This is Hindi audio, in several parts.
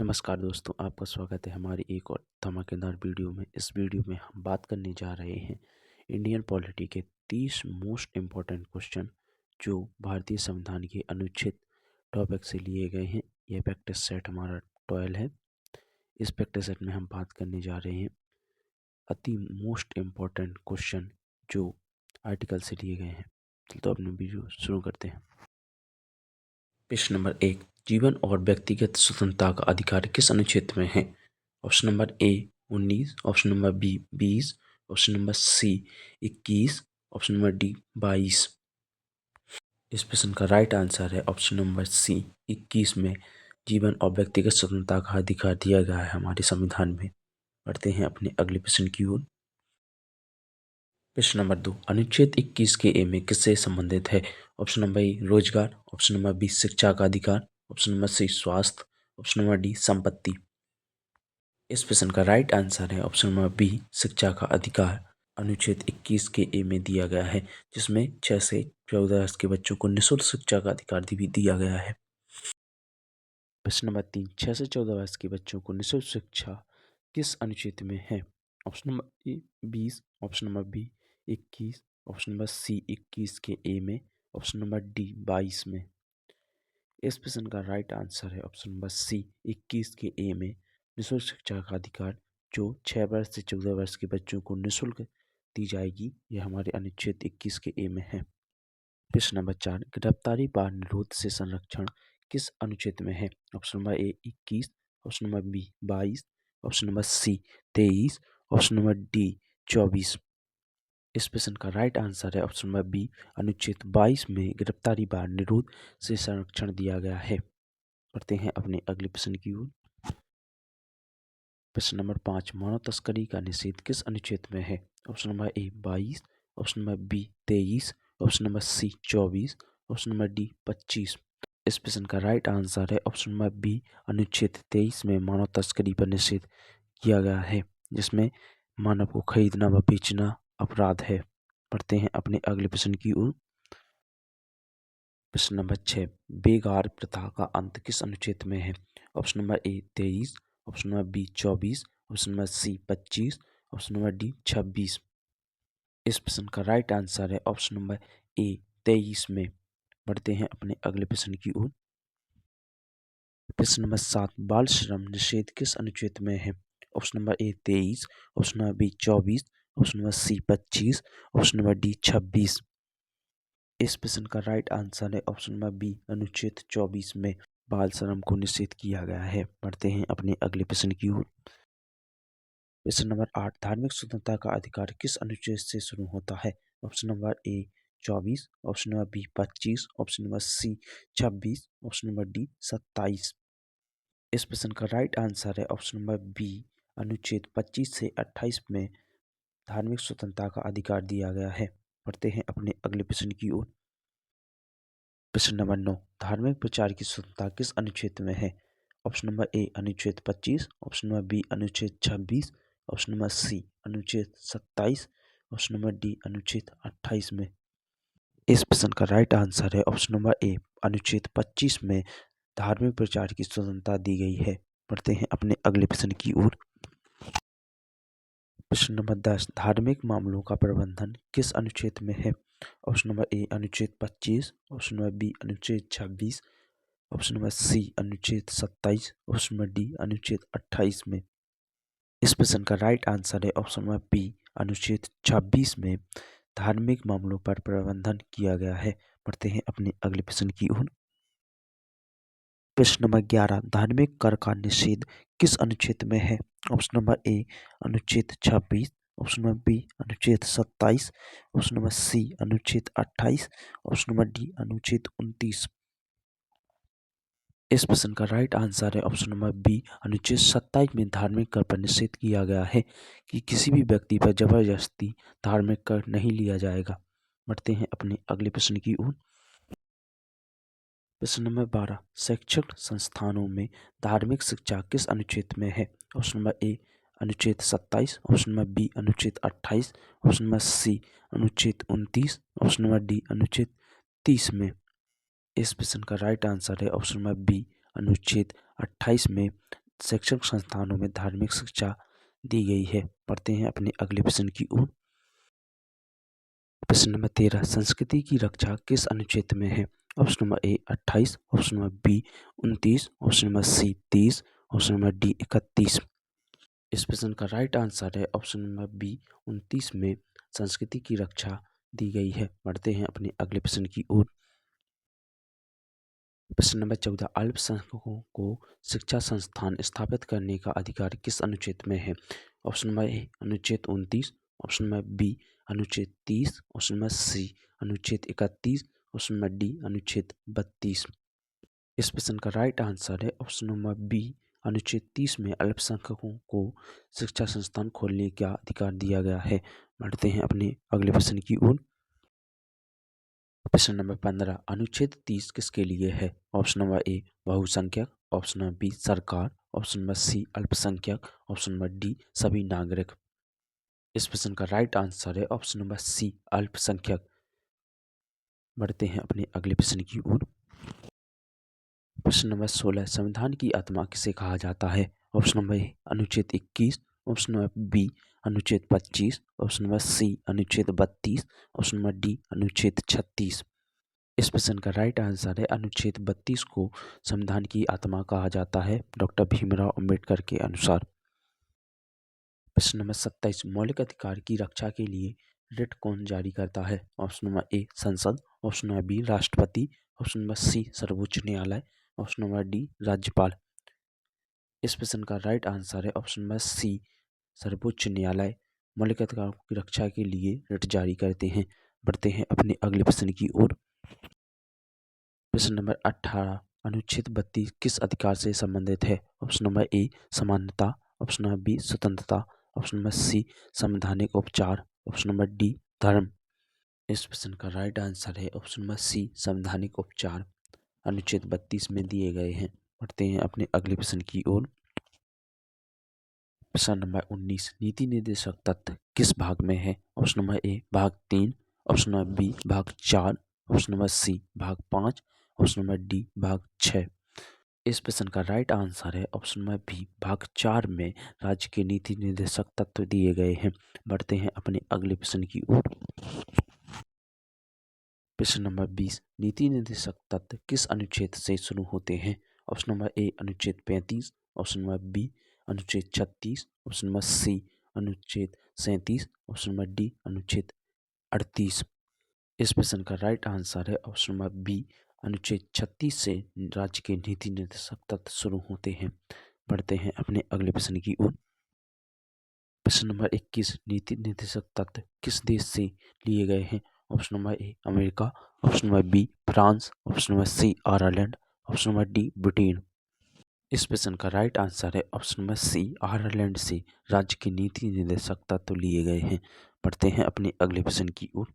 नमस्कार दोस्तों, आपका स्वागत है हमारी एक और धमाकेदार वीडियो में। इस वीडियो में हम बात करने जा रहे हैं इंडियन पॉलिटी के 30 मोस्ट इम्पॉर्टेंट क्वेश्चन जो भारतीय संविधान के अनुच्छेद टॉपिक से लिए गए हैं। यह प्रैक्टिस सेट हमारा 12 है। इस प्रैक्टिस सेट में हम बात करने जा रहे हैं अति मोस्ट इम्पॉर्टेंट क्वेश्चन जो आर्टिकल से लिए गए हैं। तो अपने वीडियो शुरू करते हैं। प्रश्न नंबर 1, जीवन और व्यक्तिगत स्वतंत्रता का अधिकार किस अनुच्छेद में है? Option number A 19, option number B 20, option number C 21, option number D 22। इस प्रश्न का राइट आंसर है ऑप्शन नंबर सी 21 में जीवन और व्यक्तिगत स्वतंत्रता का अधिकार दिया गया है हमारे संविधान में। बढ़ते हैं अपने अगले प्रश्न की ओर। प्रश्न नंबर 2, अनुच्छेद 21 के ए में किससे संबंधित है? ऑप्शन नंबर ए रोजगार, ऑप्शन नंबर बी शिक्षा का अधिकार, ऑप्शन नंबर सी स्वास्थ्य, ऑप्शन नंबर डी संपत्ति। इस प्रश्न का राइट आंसर है ऑप्शन नंबर बी शिक्षा का अधिकार। अनुच्छेद 21 के ए में दिया गया है, जिसमें 6 से 14 वर्ष के बच्चों को निःशुल्क शिक्षा का अधिकार भी दिया गया है। प्रश्न नंबर 3, 6 से 14 वर्ष के बच्चों को निःशुल्क शिक्षा किस अनुच्छेद में है? Option number A 20, option number B 21, option number C 21 के ए में, ऑप्शन नंबर डी 22 में। इस प्रश्न का राइट आंसर है ऑप्शन नंबर सी 21 के ए में निःशुल्क शिक्षा का अधिकार, जो 6 वर्ष से 14 वर्ष के बच्चों को निःशुल्क दी जाएगी। यह हमारे अनुच्छेद 21 के ए में है। प्रश्न नंबर 4, गिरफ्तारी बार निरोध से संरक्षण किस अनुच्छेद में है? Option number A 21, option number B 22, option number C 23, option number D 24। इस प्रश्न का राइट आंसर है ऑप्शन नंबर बी अनुच्छेद 22 में गिरफ्तारी बार निरोध से संरक्षण दिया गया है। बढ़ते हैं अपने अगले प्रश्न की ओर। प्रश्न नंबर 5, मानव तस्करी का निषेध किस अनुच्छेद में है? Option number A 22, option number B 23, option number C 24, option number D 25। इस प्रश्न का राइट आंसर है ऑप्शन नंबर बी अनुच्छेद 23 में मानव तस्करी पर निषेध किया गया है, जिसमें मानव को खरीदना व बेचना अपराध है। बढ़ते हैं अपने अगले प्रश्न की ओर। प्रश्न नंबर 6, बेगार प्रथा का अंत किस अनुच्छेद में है? Option number A 23, option number B 24, option number C 25, option number D 26। इस प्रश्न का राइट आंसर है ऑप्शन नंबर ए 23 में। बढ़ते हैं अपने अगले प्रश्न की ओर। प्रश्न नंबर 7, बाल श्रम निषेध किस अनुच्छेद में है? Option number A 23, option number B 24, option number C 25, option number D 26। इस प्रश्न का राइट आंसर है ऑप्शन नंबर बी अनुच्छेद 24 में बाल श्रम को निषेध किया गया है। बढ़ते हैं अपने अगले प्रश्न की ओर। प्रश्न नंबर 8, धार्मिक स्वतंत्रता का अधिकार किस अनुच्छेद से शुरू होता है? Option number A 24, option number B 25, option number C 26, option number D 27। इस प्रश्न का राइट आंसर है ऑप्शन नंबर बी अनुच्छेद 25 से 28 में धार्मिक स्वतंत्रता का अधिकार दिया गया है। बढ़ते हैं अपने अगले प्रश्न की ओर। प्रश्न नंबर 9, धार्मिक प्रचार की स्वतंत्रता किस अनुच्छेद में है? ऑप्शन नंबर ए अनुच्छेद 25, ऑप्शन नंबर बी अनुच्छेद 26, ऑप्शन नंबर सी अनुच्छेद 27, ऑप्शन नंबर डी अनुच्छेद 28 में। इस प्रश्न का राइट आंसर है ऑप्शन नंबर ए अनुच्छेद 25 में धार्मिक प्रचार की स्वतंत्रता दी गई है। बढ़ते हैं अपने अगले प्रश्न की ओर। प्रश्न नंबर 10, धार्मिक मामलों का प्रबंधन किस अनुच्छेद में है? ऑप्शन नंबर ए अनुच्छेद 25, ऑप्शन नंबर बी अनुच्छेद 26, ऑप्शन नंबर सी अनुच्छेद 27, ऑप्शन नंबर डी अनुच्छेद 28 में। इस प्रश्न का राइट आंसर है ऑप्शन नंबर बी अनुच्छेद 26 में धार्मिक मामलों पर प्रबंधन किया गया है। बढ़ते हैं अपने अगले प्रश्न की ओर। प्रश्न नंबर 11, धार्मिक कर का निषेध किस अनुच्छेद में है? ऑप्शन नंबर ए अनुच्छेद 26, ऑप्शन नंबर बी अनुच्छेद 27, ऑप्शन नंबर सी अनुच्छेद 28, ऑप्शन नंबर डी अनुच्छेद 29। इस प्रश्न का राइट आंसर है ऑप्शन नंबर बी अनुच्छेद 27 में धार्मिक कर पर निषेध किया गया है कि किसी भी व्यक्ति पर जबरदस्ती धार्मिक कर नहीं लिया जाएगा। बढ़ते हैं अपने अगले प्रश्न की ओर। प्रश्न नंबर 12, शैक्षिक संस्थानों में धार्मिक शिक्षा किस अनुच्छेद में है? ऑप्शन नंबर ए अनुच्छेद 27, ऑप्शन नंबर बी अनुच्छेद 28, ऑप्शन नंबर सी अनुच्छेद 29, ऑप्शन नंबर डी अनुच्छेद 30 में। इस प्रश्न का राइट आंसर है ऑप्शन नंबर बी अनुच्छेद 28 में शैक्षणिक संस्थानों में धार्मिक शिक्षा दी गई है। पढ़ते हैं अपने अगले प्रश्न की ओर। प्रश्न नंबर 13, संस्कृति की रक्षा किस अनुच्छेद में है? Option number A 28, option number B 29, option number C 30, option number D 31। इस प्रश्न का राइट आंसर है ऑप्शन नंबर बी 29 में संस्कृति की रक्षा दी गई है। बढ़ते हैं अपने अगले प्रश्न की ओर। प्रश्न नंबर 14, अल्पसंख्यकों को शिक्षा संस्थान स्थापित करने का अधिकार किस अनुच्छेद में है? ऑप्शन नंबर ए अनुच्छेद 29, ऑप्शन नंबर बी अनुच्छेद 30, ऑप्शन नंबर सी अनुच्छेद 31, ऑप्शन नंबर डी अनुच्छेद 32। इस प्रश्न का राइट आंसर है ऑप्शन नंबर बी अनुच्छेद 30 में अल्पसंख्यकों को शिक्षा संस्थान खोलने का अधिकार दिया गया है। बढ़ते हैं अपने अगले प्रश्न की ओर। प्रश्न नंबर 15, अनुच्छेद 30 किसके लिए है? ऑप्शन नंबर ए बहुसंख्यक, ऑप्शन नंबर बी सरकार, ऑप्शन नंबर सी अल्पसंख्यक, ऑप्शन नंबर डी सभी नागरिक। इस प्रश्न का राइट आंसर है ऑप्शन नंबर सी अल्पसंख्यक। बढ़ते हैं अपने अगले प्रश्न की ओर। प्रश्न नंबर 16, संविधान की आत्मा किसे कहा जाता है? ऑप्शन नंबर ए अनुच्छेद 21, ऑप्शन नंबर बी अनुच्छेद 25, ऑप्शन नंबर सी अनुच्छेद 32, ऑप्शन नंबर डी अनुच्छेद 36। इस प्रश्न का राइट आंसर है अनुच्छेद 32 को संविधान की आत्मा कहा जाता है डॉक्टर भीमराव अंबेडकर के अनुसार। प्रश्न नंबर 27, मौलिक अधिकार की रक्षा के लिए रिट कौन जारी करता है? ऑप्शन नंबर ए संसद, ऑप्शन नंबर बी राष्ट्रपति, ऑप्शन नंबर सी सर्वोच्च न्यायालय, ऑप्शन नंबर डी राज्यपाल। इस प्रश्न का राइट आंसर है ऑप्शन नंबर सी सर्वोच्च न्यायालय मौलिक अधिकारों की रक्षा के लिए रिट जारी करते हैं। बढ़ते हैं अपने अगले प्रश्न की ओर। प्रश्न नंबर 18, अनुच्छेद 32 किस अधिकार से संबंधित है? ऑप्शन नंबर ए समानता, ऑप्शन नंबर बी स्वतंत्रता, ऑप्शन नंबर सी संवैधानिक उपचार, ऑप्शन नंबर डी धर्म। इस प्रश्न का राइट आंसर है ऑप्शन नंबर सी संवैधानिक उपचार अनुच्छेद 32 में दिए गए हैं। बढ़ते हैं अपने अगले प्रश्न की ओर। प्रश्न नंबर 19, नीति निर्देशक तत्व किस भाग में है? ऑप्शन नंबर ए भाग 3, ऑप्शन नंबर बी भाग 4, ऑप्शन नंबर सी भाग 5, ऑप्शन नंबर डी भाग 6। इस प्रश्न का राइट आंसर है ऑप्शन नंबर बी भाग 4 में राज्य के नीति निर्देशक तत्व दिए गए हैं। बढ़ते हैं अपने अगले प्रश्न की ओर। प्रश्न नंबर 20, नीति निर्देशक तत्व किस अनुच्छेद से शुरू होते हैं? ऑप्शन नंबर ए अनुच्छेद 35, ऑप्शन नंबर बी अनुच्छेद 36, ऑप्शन नंबर सी अनुच्छेद 37, ऑप्शन नंबर डी अनुच्छेद 38। इस प्रश्न का राइट आंसर है ऑप्शन नंबर बी अनुच्छेद 36 से राज्य के नीति निर्देशक तत्व शुरू होते हैं। बढ़ते हैं अपने अगले प्रश्न की ओर। प्रश्न नंबर 21, नीति निर्देशक तत्व किस देश से लिए गए हैं? Option number A America, option number B France, option number C Ireland, option number D Britain. इस प्रश्न का राइट आंसर है ऑप्शन नंबर सी आयरलैंड से राज्य के नीति निर्देशक तत्व लिए गए हैं। बढ़ते हैं अपने अगले प्रश्न की ओर।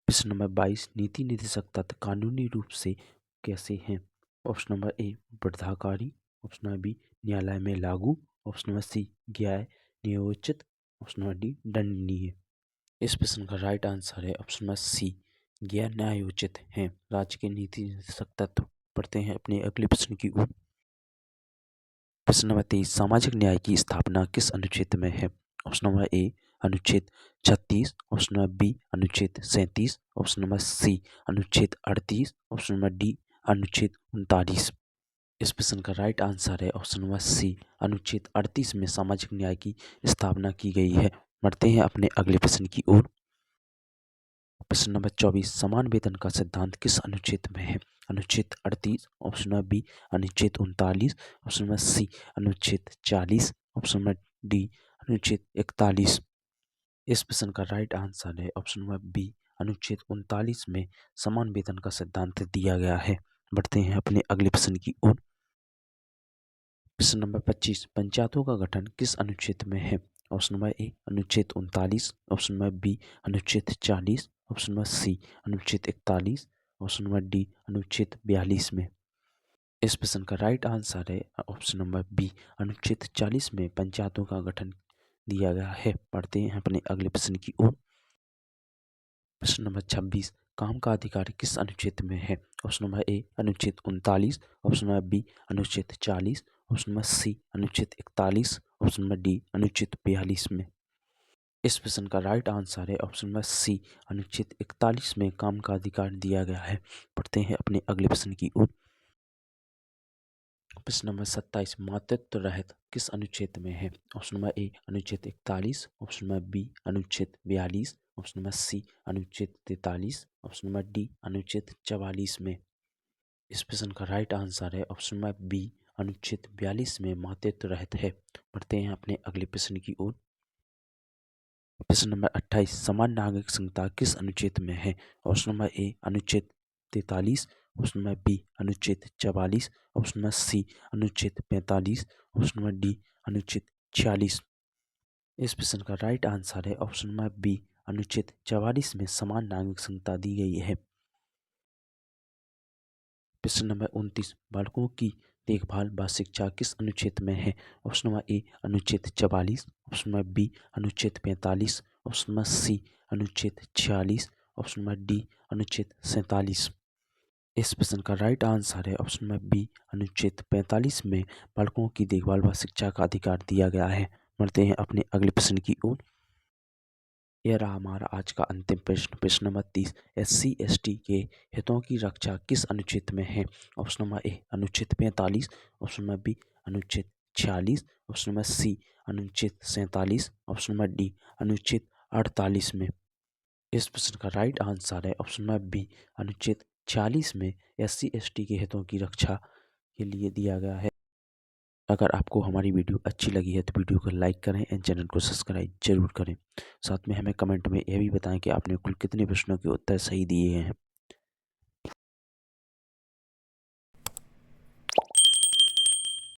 प्रश्न नंबर 22, नीति निर्देशक तत्व कानूनी रूप से कैसे हैं? ऑप्शन नंबर ए बाध्यकारी, ऑप्शन नंबर बी न्यायालय में लागू, ऑप्शन नंबर सी गैर न्यायोचित, ऑप्शन नंबर डी दंडनीय। इस प्रश्न का राइट आंसर है ऑप्शन नंबर सी गैर न्यायोचित हैं राज्य के नीति निर्देशक तत्व। पढ़ते हैं अपने अगले प्रश्न की ओर। प्रश्न नंबर 23, सामाजिक न्याय की स्थापना किस अनुच्छेद में है? ऑप्शन नंबर ए अनुच्छेद 36, ऑप्शन नंबर बी अनुच्छेद 37, ऑप्शन नंबर सी अनुच्छेद 38, ऑप्शन नंबर डी अनुच्छेद 39। इस प्रश्न का राइट आंसर है ऑप्शन नंबर सी अनुच्छेद 38 में सामाजिक न्याय की स्थापना की गई है। बढ़ते हैं अपने अगले प्रश्न की ओर। प्रश्न नंबर 24, समान वेतन का सिद्धांत किस अनुच्छेद में है? अनुच्छेद 38, ऑप्शन नंबर बी अनुच्छेद 39, ऑप्शन नंबर सी अनुच्छेद 40, ऑप्शन नंबर डी अनुच्छेद 41। इस प्रश्न का राइट आंसर है ऑप्शन नंबर बी अनुच्छेद 39 में समान वेतन का सिद्धांत दिया गया है। बढ़ते हैं अपने अगले प्रश्न की ओर। प्रश्न नंबर 25, पंचायतों का गठन किस अनुच्छेद में है? ऑप्शन नंबर ए अनुच्छेद 39, ऑप्शन नंबर बी अनुच्छेद 40, ऑप्शन नंबर सी अनुच्छेद 41, ऑप्शन नंबर डी अनुच्छेद 42 में। इस प्रश्न का राइट आंसर है ऑप्शन नंबर बी अनुच्छेद 40 में पंचायतों का गठन दिया गया है। पढ़ते हैं अपने अगले प्रश्न की ओर। प्रश्न नंबर 26, काम का अधिकार किस अनुच्छेद में है? ऑप्शन नंबर ए अनुच्छेद 39, ऑप्शन नंबर बी अनुच्छेद 40, ऑप्शन नंबर सी अनुच्छेद 41, ऑप्शन नंबर डी अनुच्छेद 42 में। इस प्रश्न का राइट आंसर है ऑप्शन नंबर सी अनुच्छेद 41 में काम का अधिकार दिया गया है। पढ़ते हैं अपने अगले प्रश्न की ओर। प्रश्न नंबर 27 मातृत्व रहित किस अनुच्छेद में है? ऑप्शन नंबर ए अनुच्छेद 41, ऑप्शन नंबर बी अनुच्छेद 42, ऑप्शन नंबर सी अनुच्छेद 43, ऑप्शन नंबर डी अनुच्छेद 44 में। इस प्रश्न का राइट आंसर है ऑप्शन नंबर बी अनुच्छेद 42 में मातृत्व रहित है। बढ़ते हैं अपने अगले प्रश्न की ओर। प्रश्न नंबर 28 समान नागरिक संहिता किस अनुच्छेद में है? ऑप्शन नंबर ए अनुच्छेद 43, ऑप्शन नंबर बी अनुच्छेद 44, ऑप्शन नंबर सी अनुच्छेद 45, ऑप्शन नंबर डी अनुच्छेद 46। इस प्रश्न का राइट आंसर है ऑप्शन नंबर बी अनुच्छेद 44 में समान नागरिक संहिता दी गई है। प्रश्न नंबर 29 बालकों की देखभाल व शिक्षा किस अनुच्छेद में है? ऑप्शन नंबर ए अनुच्छेद 44, ऑप्शन नंबर बी अनुच्छेद 45, ऑप्शन नंबर सी अनुच्छेद 46, ऑप्शन नंबर डी अनुच्छेद 47। इस प्रश्न का राइट आंसर है ऑप्शन नंबर बी अनुच्छेद 45 में बालकों की देखभाल व शिक्षा का अधिकार दिया गया है। बढ़ते हैं अपने अगले प्रश्न की ओर। यह रहा हमारा आज का अंतिम प्रश्न। प्रश्न नंबर 30 SC/ST के हितों की रक्षा किस अनुच्छेद में है? ऑप्शन नंबर ए अनुच्छेद 45, ऑप्शन नंबर बी अनुच्छेद 46, ऑप्शन नंबर सी अनुच्छेद 47, ऑप्शन नंबर डी अनुच्छेद 48 में। इस प्रश्न का राइट आंसर है ऑप्शन नंबर बी अनुच्छेद 46 में SC/ST के हितों की रक्षा के लिए दिया गया है। अगर आपको हमारी वीडियो अच्छी लगी है तो वीडियो को लाइक करें एंड चैनल को सब्सक्राइब जरूर करें। साथ में हमें कमेंट में यह भी बताएं कि आपने कुल कितने प्रश्नों के उत्तर सही दिए हैं।